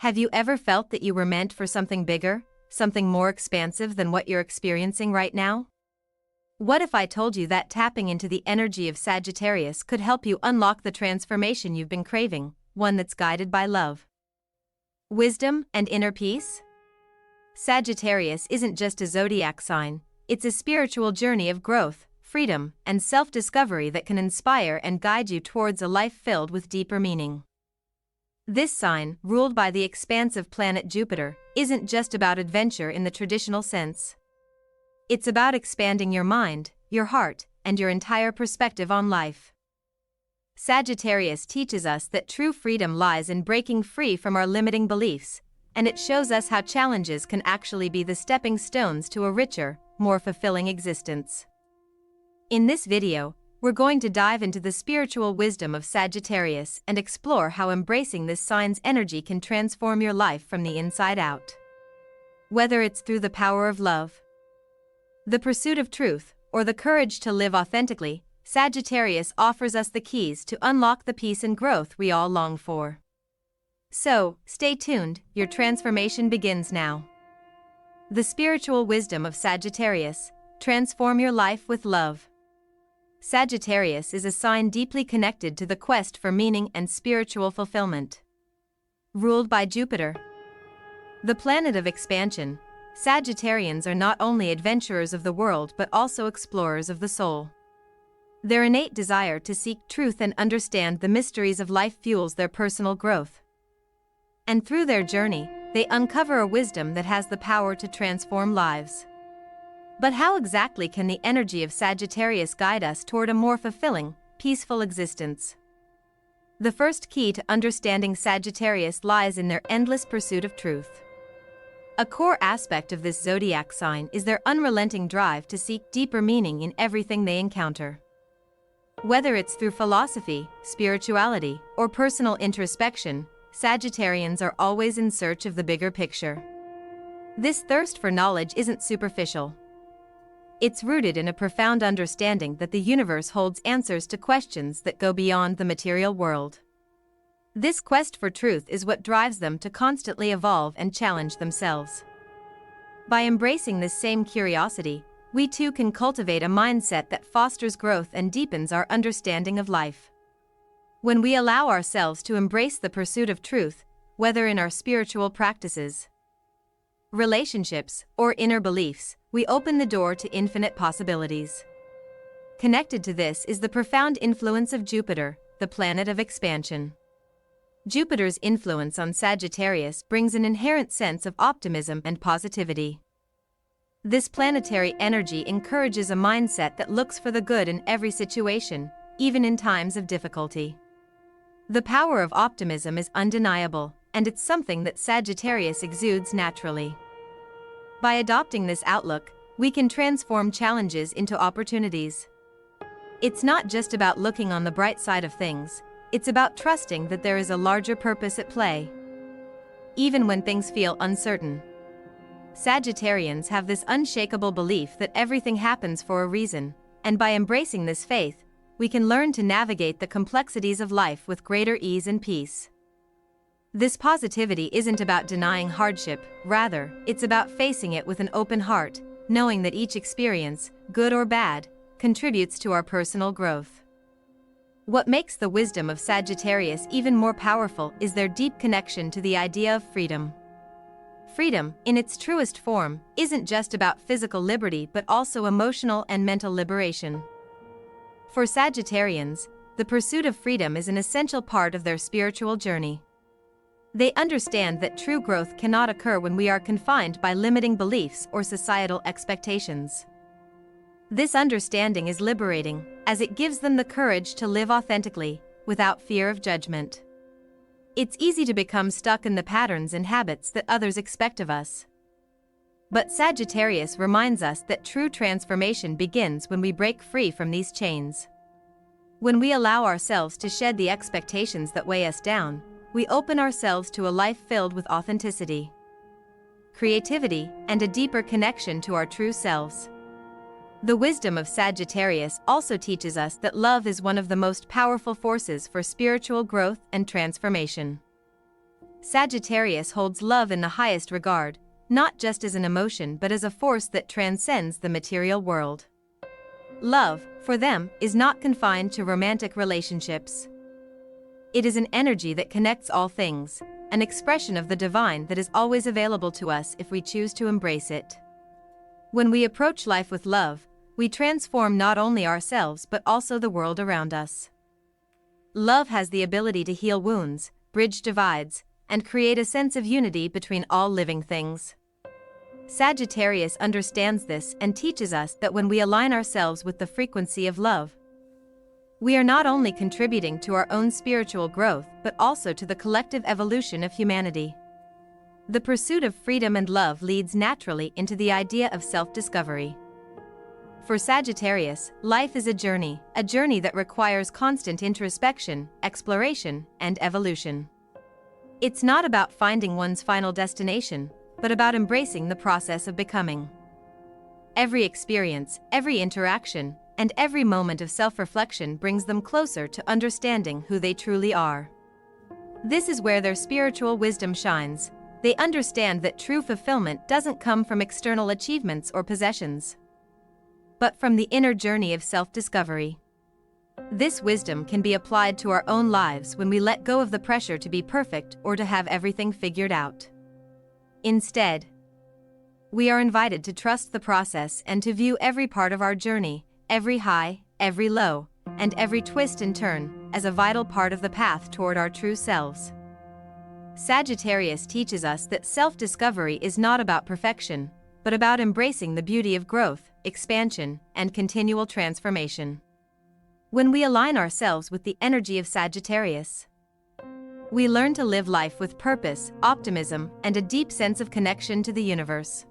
Have you ever felt that you were meant for something bigger, something more expansive than what you're experiencing right now? What if I told you that tapping into the energy of Sagittarius could help you unlock the transformation you've been craving, one that's guided by love, wisdom, and inner peace? Sagittarius isn't just a zodiac sign, it's a spiritual journey of growth, freedom, and self-discovery that can inspire and guide you towards a life filled with deeper meaning. This sign, ruled by the expansive planet Jupiter, isn't just about adventure in the traditional sense. It's about expanding your mind, your heart, and your entire perspective on life. Sagittarius teaches us that true freedom lies in breaking free from our limiting beliefs, and it shows us how challenges can actually be the stepping stones to a richer, more fulfilling existence. In this video, we're going to dive into the spiritual wisdom of Sagittarius and explore how embracing this sign's energy can transform your life from the inside out. Whether it's through the power of love, the pursuit of truth, or the courage to live authentically, Sagittarius offers us the keys to unlock the peace and growth we all long for. So, stay tuned, your transformation begins now. The spiritual wisdom of Sagittarius: transform your life with love. Sagittarius is a sign deeply connected to the quest for meaning and spiritual fulfillment. Ruled by Jupiter, the planet of expansion, Sagittarians are not only adventurers of the world but also explorers of the soul. Their innate desire to seek truth and understand the mysteries of life fuels their personal growth. And through their journey, they uncover a wisdom that has the power to transform lives. But how exactly can the energy of Sagittarius guide us toward a more fulfilling, peaceful existence? The first key to understanding Sagittarius lies in their endless pursuit of truth. A core aspect of this zodiac sign is their unrelenting drive to seek deeper meaning in everything they encounter. Whether it's through philosophy, spirituality, or personal introspection, Sagittarians are always in search of the bigger picture. This thirst for knowledge isn't superficial. It's rooted in a profound understanding that the universe holds answers to questions that go beyond the material world. This quest for truth is what drives them to constantly evolve and challenge themselves. By embracing this same curiosity, we too can cultivate a mindset that fosters growth and deepens our understanding of life. When we allow ourselves to embrace the pursuit of truth, whether in our spiritual practices, relationships, or inner beliefs, we open the door to infinite possibilities. Connected to this is the profound influence of Jupiter, the planet of expansion. Jupiter's influence on Sagittarius brings an inherent sense of optimism and positivity. This planetary energy encourages a mindset that looks for the good in every situation, even in times of difficulty. The power of optimism is undeniable, and it's something that Sagittarius exudes naturally. By adopting this outlook, we can transform challenges into opportunities. It's not just about looking on the bright side of things, it's about trusting that there is a larger purpose at play. Even when things feel uncertain, Sagittarians have this unshakable belief that everything happens for a reason, and by embracing this faith, we can learn to navigate the complexities of life with greater ease and peace. This positivity isn't about denying hardship, rather, it's about facing it with an open heart, knowing that each experience, good or bad, contributes to our personal growth. What makes the wisdom of Sagittarius even more powerful is their deep connection to the idea of freedom. Freedom, in its truest form, isn't just about physical liberty but also emotional and mental liberation. For Sagittarians, the pursuit of freedom is an essential part of their spiritual journey. They understand that true growth cannot occur when we are confined by limiting beliefs or societal expectations. This understanding is liberating, as it gives them the courage to live authentically, without fear of judgment. It's easy to become stuck in the patterns and habits that others expect of us. But Sagittarius reminds us that true transformation begins when we break free from these chains. When we allow ourselves to shed the expectations that weigh us down, we open ourselves to a life filled with authenticity, creativity, and a deeper connection to our true selves. The wisdom of Sagittarius also teaches us that love is one of the most powerful forces for spiritual growth and transformation. Sagittarius holds love in the highest regard, not just as an emotion but as a force that transcends the material world. Love, for them, is not confined to romantic relationships. It is an energy that connects all things, an expression of the divine that is always available to us if we choose to embrace it. When we approach life with love, we transform not only ourselves but also the world around us. Love has the ability to heal wounds, bridge divides, and create a sense of unity between all living things. Sagittarius understands this and teaches us that when we align ourselves with the frequency of love, we are not only contributing to our own spiritual growth but also to the collective evolution of humanity. The pursuit of freedom and love leads naturally into the idea of self-discovery. For Sagittarius, life is a journey that requires constant introspection, exploration, and evolution. It's not about finding one's final destination, but about embracing the process of becoming. Every experience, every interaction, and every moment of self-reflection brings them closer to understanding who they truly are. This is where their spiritual wisdom shines. They understand that true fulfillment doesn't come from external achievements or possessions, but from the inner journey of self-discovery. This wisdom can be applied to our own lives when we let go of the pressure to be perfect or to have everything figured out. Instead, we are invited to trust the process and to view every part of our journey, every high, every low, and every twist and turn, as a vital part of the path toward our true selves. Sagittarius teaches us that self-discovery is not about perfection, but about embracing the beauty of growth, expansion, and continual transformation. When we align ourselves with the energy of Sagittarius, we learn to live life with purpose, optimism, and a deep sense of connection to the universe.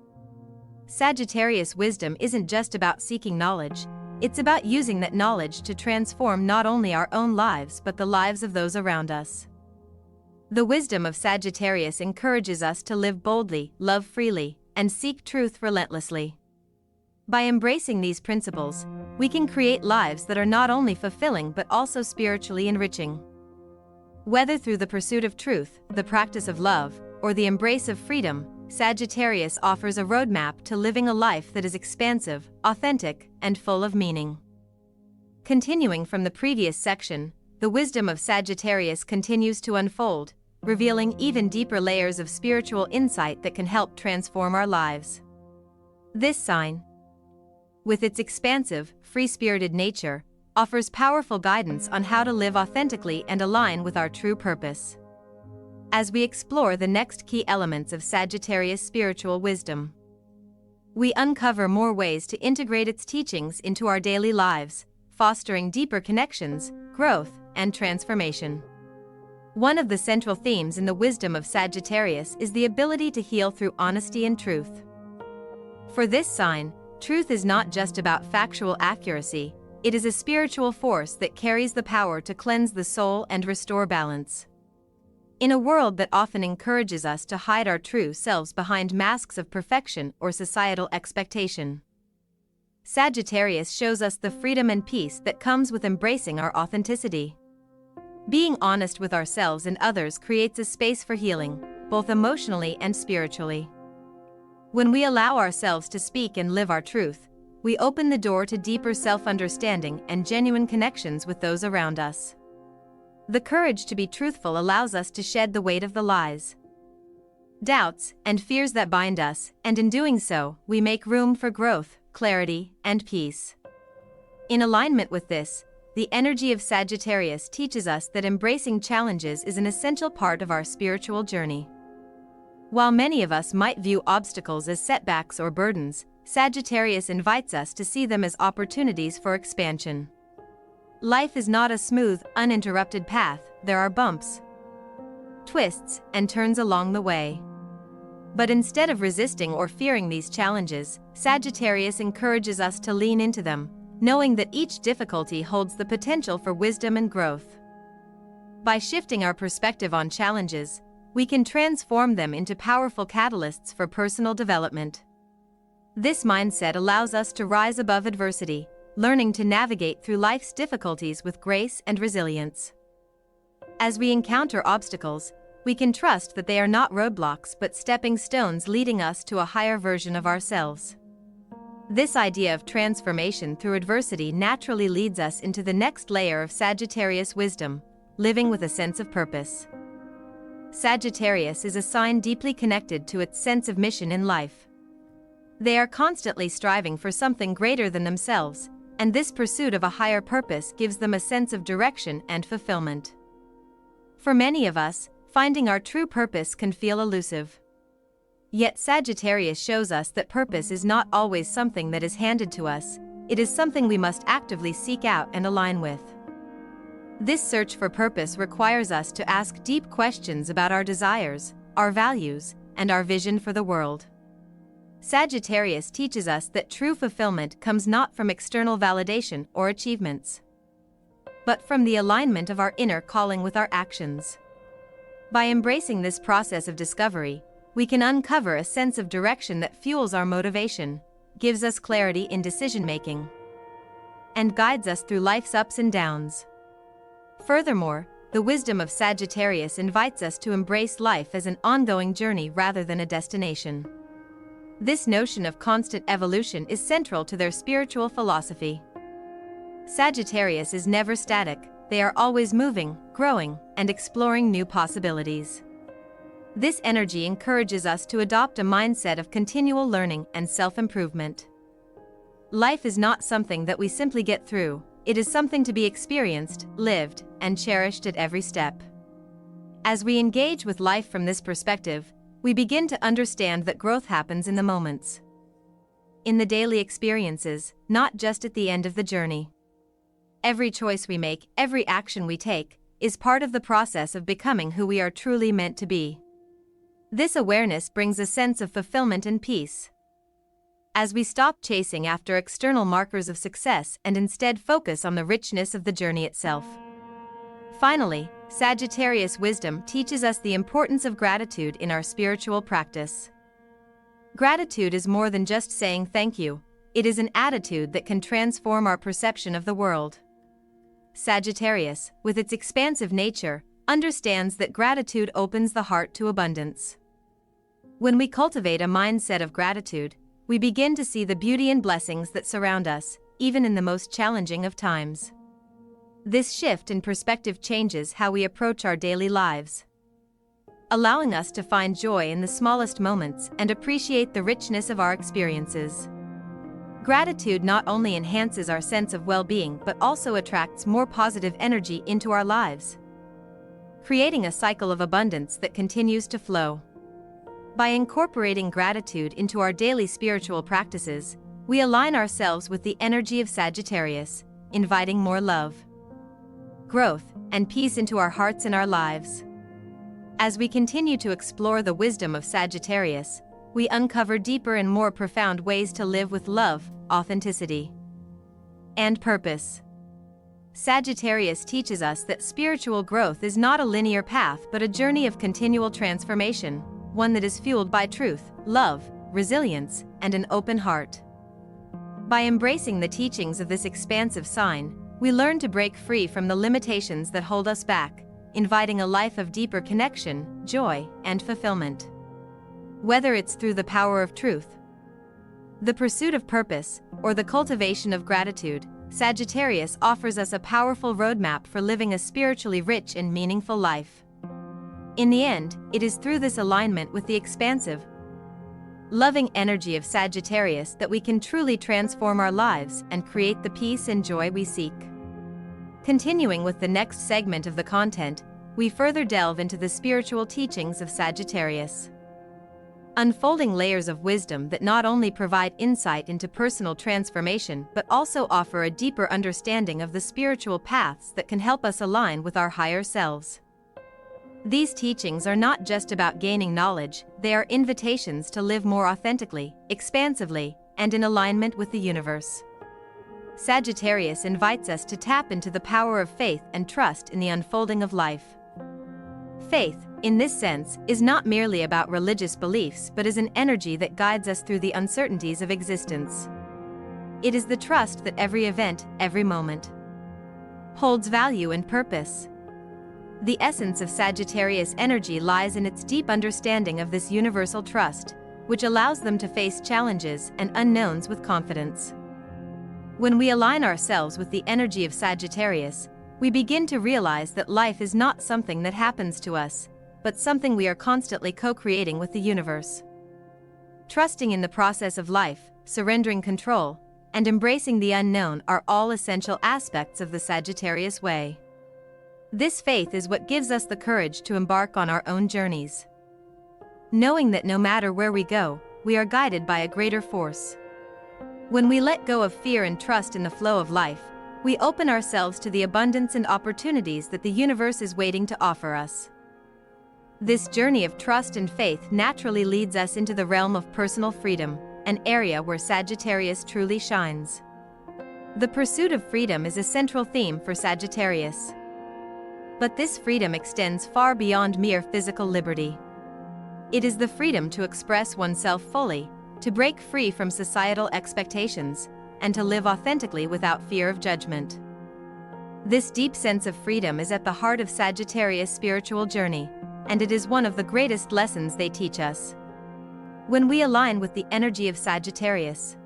Sagittarius wisdom isn't just about seeking knowledge, it's about using that knowledge to transform not only our own lives but the lives of those around us. The wisdom of Sagittarius encourages us to live boldly, love freely, and seek truth relentlessly. By embracing these principles, we can create lives that are not only fulfilling but also spiritually enriching. Whether through the pursuit of truth, the practice of love, or the embrace of freedom, Sagittarius offers a roadmap to living a life that is expansive, authentic, and full of meaning. Continuing from the previous section, the wisdom of Sagittarius continues to unfold, revealing even deeper layers of spiritual insight that can help transform our lives. This sign, with its expansive, free-spirited nature, offers powerful guidance on how to live authentically and align with our true purpose. As we explore the next key elements of Sagittarius' spiritual wisdom, we uncover more ways to integrate its teachings into our daily lives, fostering deeper connections, growth, and transformation. One of the central themes in the wisdom of Sagittarius is the ability to heal through honesty and truth. For this sign, truth is not just about factual accuracy, it is a spiritual force that carries the power to cleanse the soul and restore balance. In a world that often encourages us to hide our true selves behind masks of perfection or societal expectation, Sagittarius shows us the freedom and peace that comes with embracing our authenticity. Being honest with ourselves and others creates a space for healing, both emotionally and spiritually. When we allow ourselves to speak and live our truth, we open the door to deeper self-understanding and genuine connections with those around us. The courage to be truthful allows us to shed the weight of the lies, doubts, and fears that bind us, and in doing so, we make room for growth, clarity, and peace. In alignment with this, the energy of Sagittarius teaches us that embracing challenges is an essential part of our spiritual journey. While many of us might view obstacles as setbacks or burdens, Sagittarius invites us to see them as opportunities for expansion. Life is not a smooth, uninterrupted path, there are bumps, twists, and turns along the way. But instead of resisting or fearing these challenges, Sagittarius encourages us to lean into them, knowing that each difficulty holds the potential for wisdom and growth. By shifting our perspective on challenges, we can transform them into powerful catalysts for personal development. This mindset allows us to rise above adversity, learning to navigate through life's difficulties with grace and resilience. As we encounter obstacles, we can trust that they are not roadblocks but stepping stones leading us to a higher version of ourselves. This idea of transformation through adversity naturally leads us into the next layer of Sagittarius wisdom, living with a sense of purpose. Sagittarius is a sign deeply connected to its sense of mission in life. They are constantly striving for something greater than themselves, and this pursuit of a higher purpose gives them a sense of direction and fulfillment. For many of us, finding our true purpose can feel elusive. Yet Sagittarius shows us that purpose is not always something that is handed to us, it is something we must actively seek out and align with. This search for purpose requires us to ask deep questions about our desires, our values, and our vision for the world. Sagittarius teaches us that true fulfillment comes not from external validation or achievements, but from the alignment of our inner calling with our actions. By embracing this process of discovery, we can uncover a sense of direction that fuels our motivation, gives us clarity in decision-making, and guides us through life's ups and downs. Furthermore, the wisdom of Sagittarius invites us to embrace life as an ongoing journey rather than a destination. This notion of constant evolution is central to their spiritual philosophy. Sagittarius is never static, they are always moving, growing, and exploring new possibilities. This energy encourages us to adopt a mindset of continual learning and self-improvement. Life is not something that we simply get through, it is something to be experienced, lived, and cherished at every step. As we engage with life from this perspective, we begin to understand that growth happens in the moments, in the daily experiences, not just at the end of the journey. Every choice we make, every action we take, is part of the process of becoming who we are truly meant to be. This awareness brings a sense of fulfillment and peace, as we stop chasing after external markers of success and instead focus on the richness of the journey itself. Finally, Sagittarius wisdom teaches us the importance of gratitude in our spiritual practice. Gratitude is more than just saying thank you, it is an attitude that can transform our perception of the world. Sagittarius, with its expansive nature, understands that gratitude opens the heart to abundance. When we cultivate a mindset of gratitude, we begin to see the beauty and blessings that surround us, even in the most challenging of times. This shift in perspective changes how we approach our daily lives, allowing us to find joy in the smallest moments and appreciate the richness of our experiences. Gratitude not only enhances our sense of well-being but also attracts more positive energy into our lives, creating a cycle of abundance that continues to flow. By incorporating gratitude into our daily spiritual practices, we align ourselves with the energy of Sagittarius, inviting more love, growth, and peace into our hearts and our lives. As we continue to explore the wisdom of Sagittarius, we uncover deeper and more profound ways to live with love, authenticity, and purpose. Sagittarius teaches us that spiritual growth is not a linear path but a journey of continual transformation, one that is fueled by truth, love, resilience, and an open heart. By embracing the teachings of this expansive sign, we learn to break free from the limitations that hold us back, inviting a life of deeper connection, joy, and fulfillment. Whether it's through the power of truth, the pursuit of purpose, or the cultivation of gratitude, Sagittarius offers us a powerful roadmap for living a spiritually rich and meaningful life. In the end, it is through this alignment with the expansive, loving energy of Sagittarius that we can truly transform our lives and create the peace and joy we seek. Continuing with the next segment of the content, we further delve into the spiritual teachings of Sagittarius, unfolding layers of wisdom that not only provide insight into personal transformation but also offer a deeper understanding of the spiritual paths that can help us align with our higher selves. These teachings are not just about gaining knowledge, they are invitations to live more authentically, expansively, and in alignment with the universe. Sagittarius invites us to tap into the power of faith and trust in the unfolding of life. Faith, in this sense, is not merely about religious beliefs but is an energy that guides us through the uncertainties of existence. It is the trust that every event, every moment, holds value and purpose. The essence of Sagittarius energy lies in its deep understanding of this universal trust, which allows them to face challenges and unknowns with confidence. When we align ourselves with the energy of Sagittarius, we begin to realize that life is not something that happens to us, but something we are constantly co-creating with the universe. Trusting in the process of life, surrendering control, and embracing the unknown are all essential aspects of the Sagittarius way. This faith is what gives us the courage to embark on our own journeys, knowing that no matter where we go, we are guided by a greater force. When we let go of fear and trust in the flow of life, we open ourselves to the abundance and opportunities that the universe is waiting to offer us. This journey of trust and faith naturally leads us into the realm of personal freedom, an area where Sagittarius truly shines. The pursuit of freedom is a central theme for Sagittarius. But this freedom extends far beyond mere physical liberty. It is the freedom to express oneself fully, to break free from societal expectations, and to live authentically without fear of judgment. This deep sense of freedom is at the heart of Sagittarius' spiritual journey, and it is one of the greatest lessons they teach us. When we align with the energy of Sagittarius,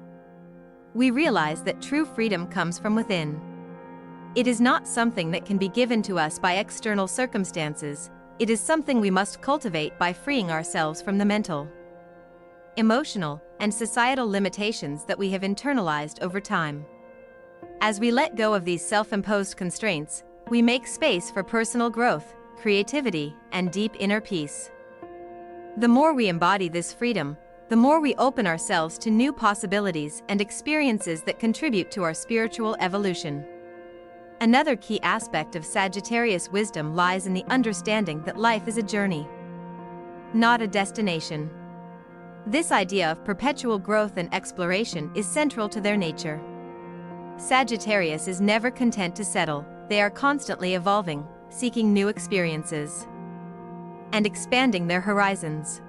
we realize that true freedom comes from within. It is not something that can be given to us by external circumstances, it is something we must cultivate by freeing ourselves from the mental, emotional, and societal limitations that we have internalized over time. As we let go of these self-imposed constraints, we make space for personal growth, creativity, and deep inner peace. The more we embody this freedom, the more we open ourselves to new possibilities and experiences that contribute to our spiritual evolution. Another key aspect of Sagittarius wisdom lies in the understanding that life is a journey, not a destination. This idea of perpetual growth and exploration is central to their nature. Sagittarius is never content to settle, they are constantly evolving, seeking new experiences, and expanding their horizons.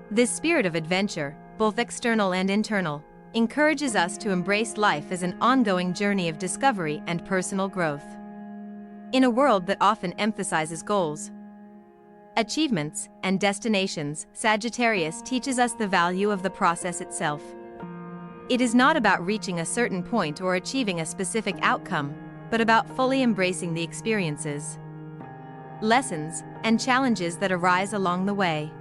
This spirit of adventure, both external and internal, encourages us to embrace life as an ongoing journey of discovery and personal growth. In a world that often emphasizes goals, achievements, and destinations, Sagittarius teaches us the value of the process itself. It is not about reaching a certain point or achieving a specific outcome, but about fully embracing the experiences, lessons, and challenges that arise along the way.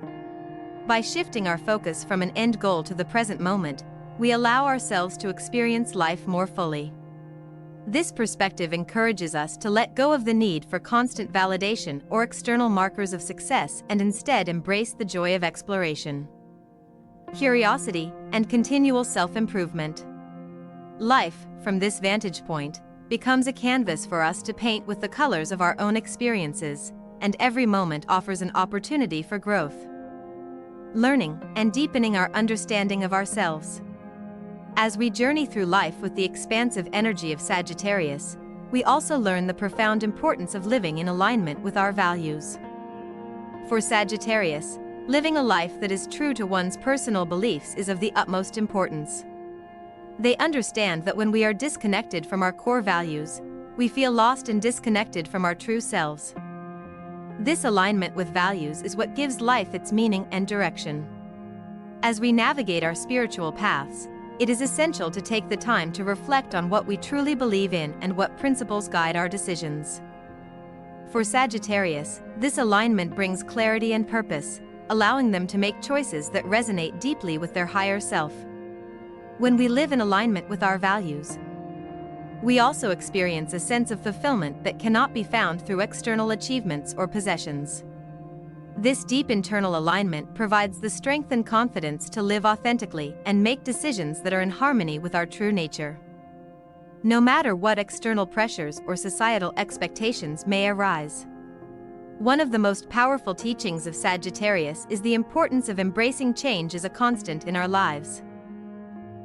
By shifting our focus from an end goal to the present moment, we allow ourselves to experience life more fully. This perspective encourages us to let go of the need for constant validation or external markers of success and instead embrace the joy of exploration, curiosity, and continual self-improvement. Life, from this vantage point, becomes a canvas for us to paint with the colors of our own experiences, and every moment offers an opportunity for growth, learning, and deepening our understanding of ourselves. As we journey through life with the expansive energy of Sagittarius, we also learn the profound importance of living in alignment with our values. For Sagittarius, living a life that is true to one's personal beliefs is of the utmost importance. They understand that when we are disconnected from our core values, we feel lost and disconnected from our true selves. This alignment with values is what gives life its meaning and direction. As we navigate our spiritual paths, it is essential to take the time to reflect on what we truly believe in and what principles guide our decisions. For Sagittarius, this alignment brings clarity and purpose, allowing them to make choices that resonate deeply with their higher self. When we live in alignment with our values, we also experience a sense of fulfillment that cannot be found through external achievements or possessions. This deep internal alignment provides the strength and confidence to live authentically and make decisions that are in harmony with our true nature, no matter what external pressures or societal expectations may arise. One of the most powerful teachings of Sagittarius is the importance of embracing change as a constant in our lives.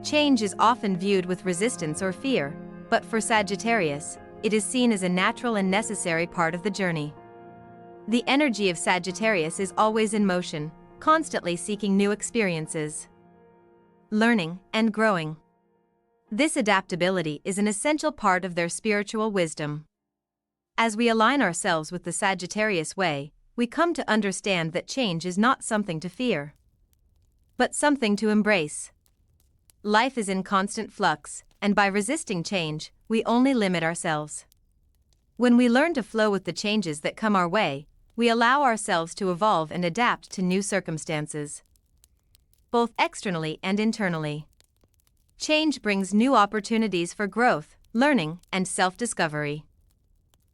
Change is often viewed with resistance or fear, but for Sagittarius, it is seen as a natural and necessary part of the journey. The energy of Sagittarius is always in motion, constantly seeking new experiences, learning, and growing. This adaptability is an essential part of their spiritual wisdom. As we align ourselves with the Sagittarius way, we come to understand that change is not something to fear, but something to embrace. Life is in constant flux, and by resisting change, we only limit ourselves. When we learn to flow with the changes that come our way, we allow ourselves to evolve and adapt to new circumstances, both externally and internally. Change brings new opportunities for growth, learning, and self-discovery.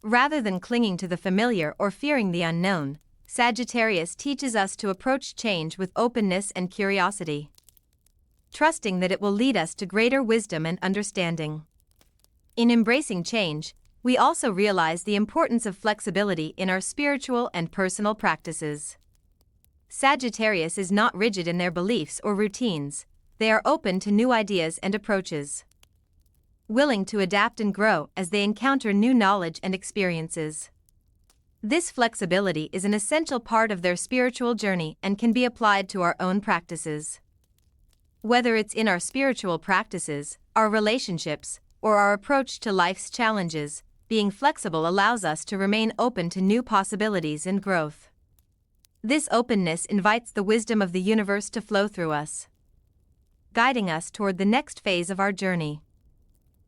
Rather than clinging to the familiar or fearing the unknown, Sagittarius teaches us to approach change with openness and curiosity, trusting that it will lead us to greater wisdom and understanding. In embracing change, we also realize the importance of flexibility in our spiritual and personal practices. Sagittarius is not rigid in their beliefs or routines, they are open to new ideas and approaches, willing to adapt and grow as they encounter new knowledge and experiences. This flexibility is an essential part of their spiritual journey and can be applied to our own practices. Whether it's in our spiritual practices, our relationships, or our approach to life's challenges, being flexible allows us to remain open to new possibilities and growth. This openness invites the wisdom of the universe to flow through us, guiding us toward the next phase of our journey.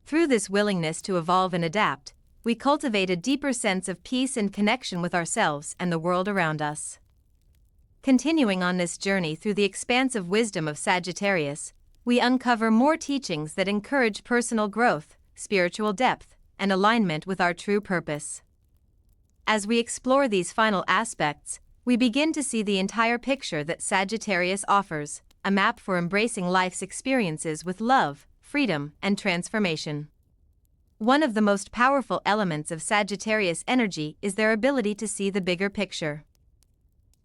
Through this willingness to evolve and adapt, we cultivate a deeper sense of peace and connection with ourselves and the world around us. Continuing on this journey through the expansive wisdom of Sagittarius, we uncover more teachings that encourage personal growth, spiritual depth, and alignment with our true purpose. As we explore these final aspects, we begin to see the entire picture that Sagittarius offers, a map for embracing life's experiences with love, freedom, and transformation. One of the most powerful elements of Sagittarius energy is their ability to see the bigger picture.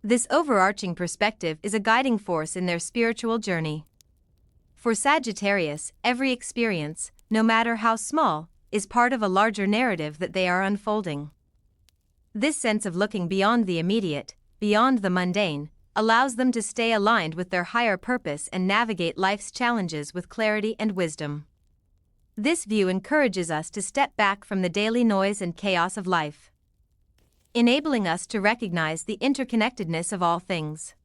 This overarching perspective is a guiding force in their spiritual journey. For Sagittarius, every experience, no matter how small, is part of a larger narrative that they are unfolding. This sense of looking beyond the immediate, beyond the mundane, allows them to stay aligned with their higher purpose and navigate life's challenges with clarity and wisdom. This view encourages us to step back from the daily noise and chaos of life, enabling us to recognize the interconnectedness of all things.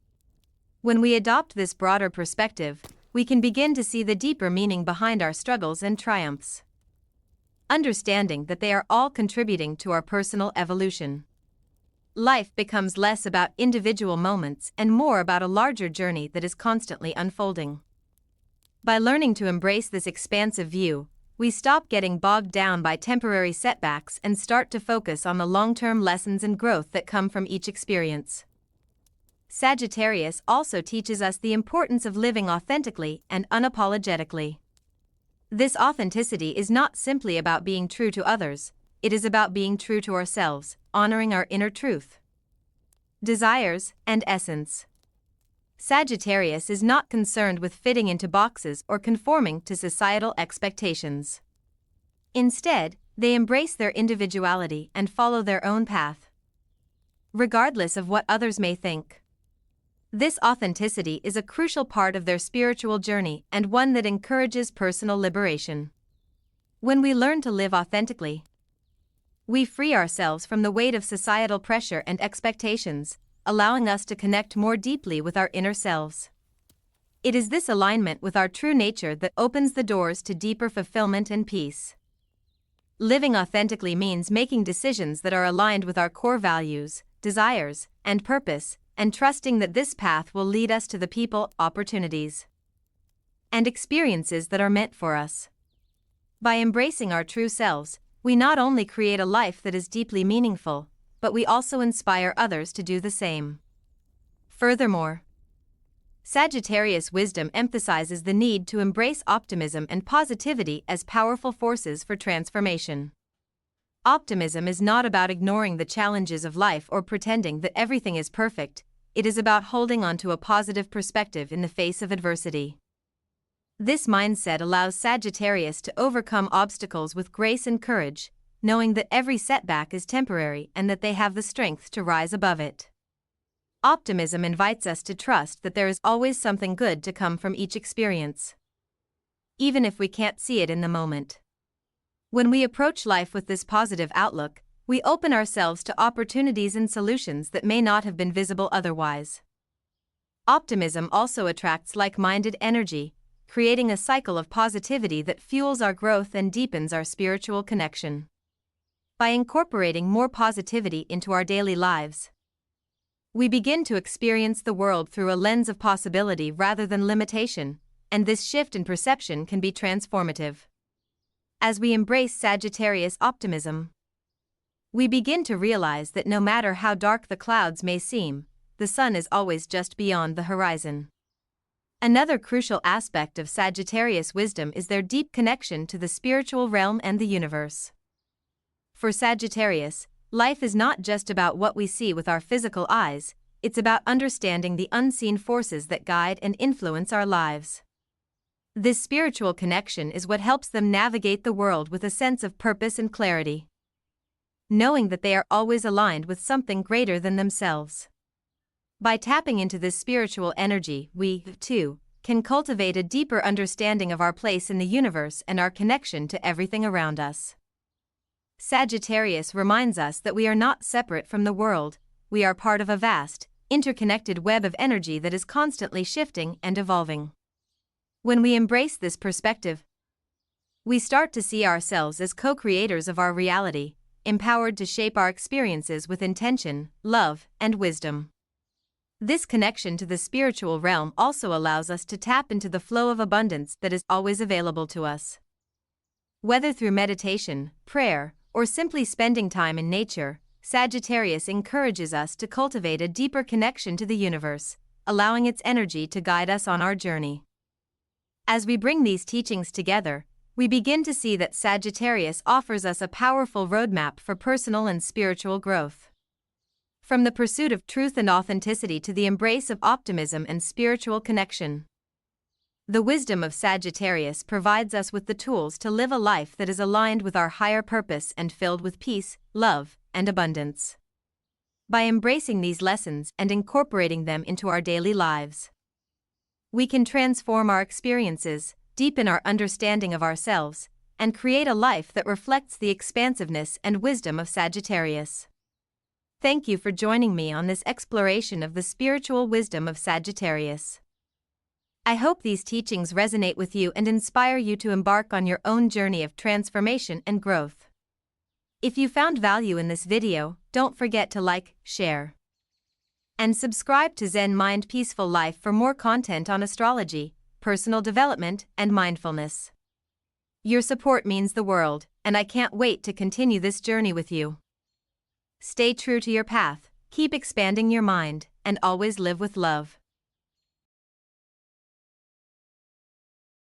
When we adopt this broader perspective, we can begin to see the deeper meaning behind our struggles and triumphs, understanding that they are all contributing to our personal evolution. Life becomes less about individual moments and more about a larger journey that is constantly unfolding. By learning to embrace this expansive view, we stop getting bogged down by temporary setbacks and start to focus on the long-term lessons and growth that come from each experience. Sagittarius also teaches us the importance of living authentically and unapologetically. This authenticity is not simply about being true to others, it is about being true to ourselves, honoring our inner truth, desires, and essence. Sagittarius is not concerned with fitting into boxes or conforming to societal expectations. Instead, they embrace their individuality and follow their own path, regardless of what others may think. This authenticity is a crucial part of their spiritual journey and one that encourages personal liberation. When we learn to live authentically, we free ourselves from the weight of societal pressure and expectations, allowing us to connect more deeply with our inner selves. It is this alignment with our true nature that opens the doors to deeper fulfillment and peace. Living authentically means making decisions that are aligned with our core values, desires, and purpose, and trusting that this path will lead us to the people, opportunities, and experiences that are meant for us. By embracing our true selves, we not only create a life that is deeply meaningful, but we also inspire others to do the same. Furthermore, Sagittarius wisdom emphasizes the need to embrace optimism and positivity as powerful forces for transformation. Optimism is not about ignoring the challenges of life or pretending that everything is perfect, it is about holding on to a positive perspective in the face of adversity. This mindset allows Sagittarius to overcome obstacles with grace and courage, knowing that every setback is temporary and that they have the strength to rise above it. Optimism invites us to trust that there is always something good to come from each experience, even if we can't see it in the moment. When we approach life with this positive outlook, we open ourselves to opportunities and solutions that may not have been visible otherwise. Optimism also attracts like-minded energy, creating a cycle of positivity that fuels our growth and deepens our spiritual connection. By incorporating more positivity into our daily lives, we begin to experience the world through a lens of possibility rather than limitation, and this shift in perception can be transformative. As we embrace Sagittarius optimism, we begin to realize that no matter how dark the clouds may seem, the sun is always just beyond the horizon. Another crucial aspect of Sagittarius wisdom is their deep connection to the spiritual realm and the universe. For Sagittarius, life is not just about what we see with our physical eyes, it's about understanding the unseen forces that guide and influence our lives. This spiritual connection is what helps them navigate the world with a sense of purpose and clarity, knowing that they are always aligned with something greater than themselves. By tapping into this spiritual energy, we, too, can cultivate a deeper understanding of our place in the universe and our connection to everything around us. Sagittarius reminds us that we are not separate from the world, we are part of a vast, interconnected web of energy that is constantly shifting and evolving. When we embrace this perspective, we start to see ourselves as co-creators of our reality, empowered to shape our experiences with intention, love, and wisdom. This connection to the spiritual realm also allows us to tap into the flow of abundance that is always available to us. Whether through meditation, prayer, or simply spending time in nature, Sagittarius encourages us to cultivate a deeper connection to the universe, allowing its energy to guide us on our journey. As we bring these teachings together, we begin to see that Sagittarius offers us a powerful roadmap for personal and spiritual growth. From the pursuit of truth and authenticity to the embrace of optimism and spiritual connection, the wisdom of Sagittarius provides us with the tools to live a life that is aligned with our higher purpose and filled with peace, love, and abundance. By embracing these lessons and incorporating them into our daily lives, we can transform our experiences, deepen our understanding of ourselves, and create a life that reflects the expansiveness and wisdom of Sagittarius. Thank you for joining me on this exploration of the spiritual wisdom of Sagittarius. I hope these teachings resonate with you and inspire you to embark on your own journey of transformation and growth. If you found value in this video, don't forget to like, share, and subscribe to Zen Mind Peaceful Life for more content on astrology, personal development, and mindfulness. Your support means the world, and I can't wait to continue this journey with you. Stay true to your path, keep expanding your mind, and always live with love.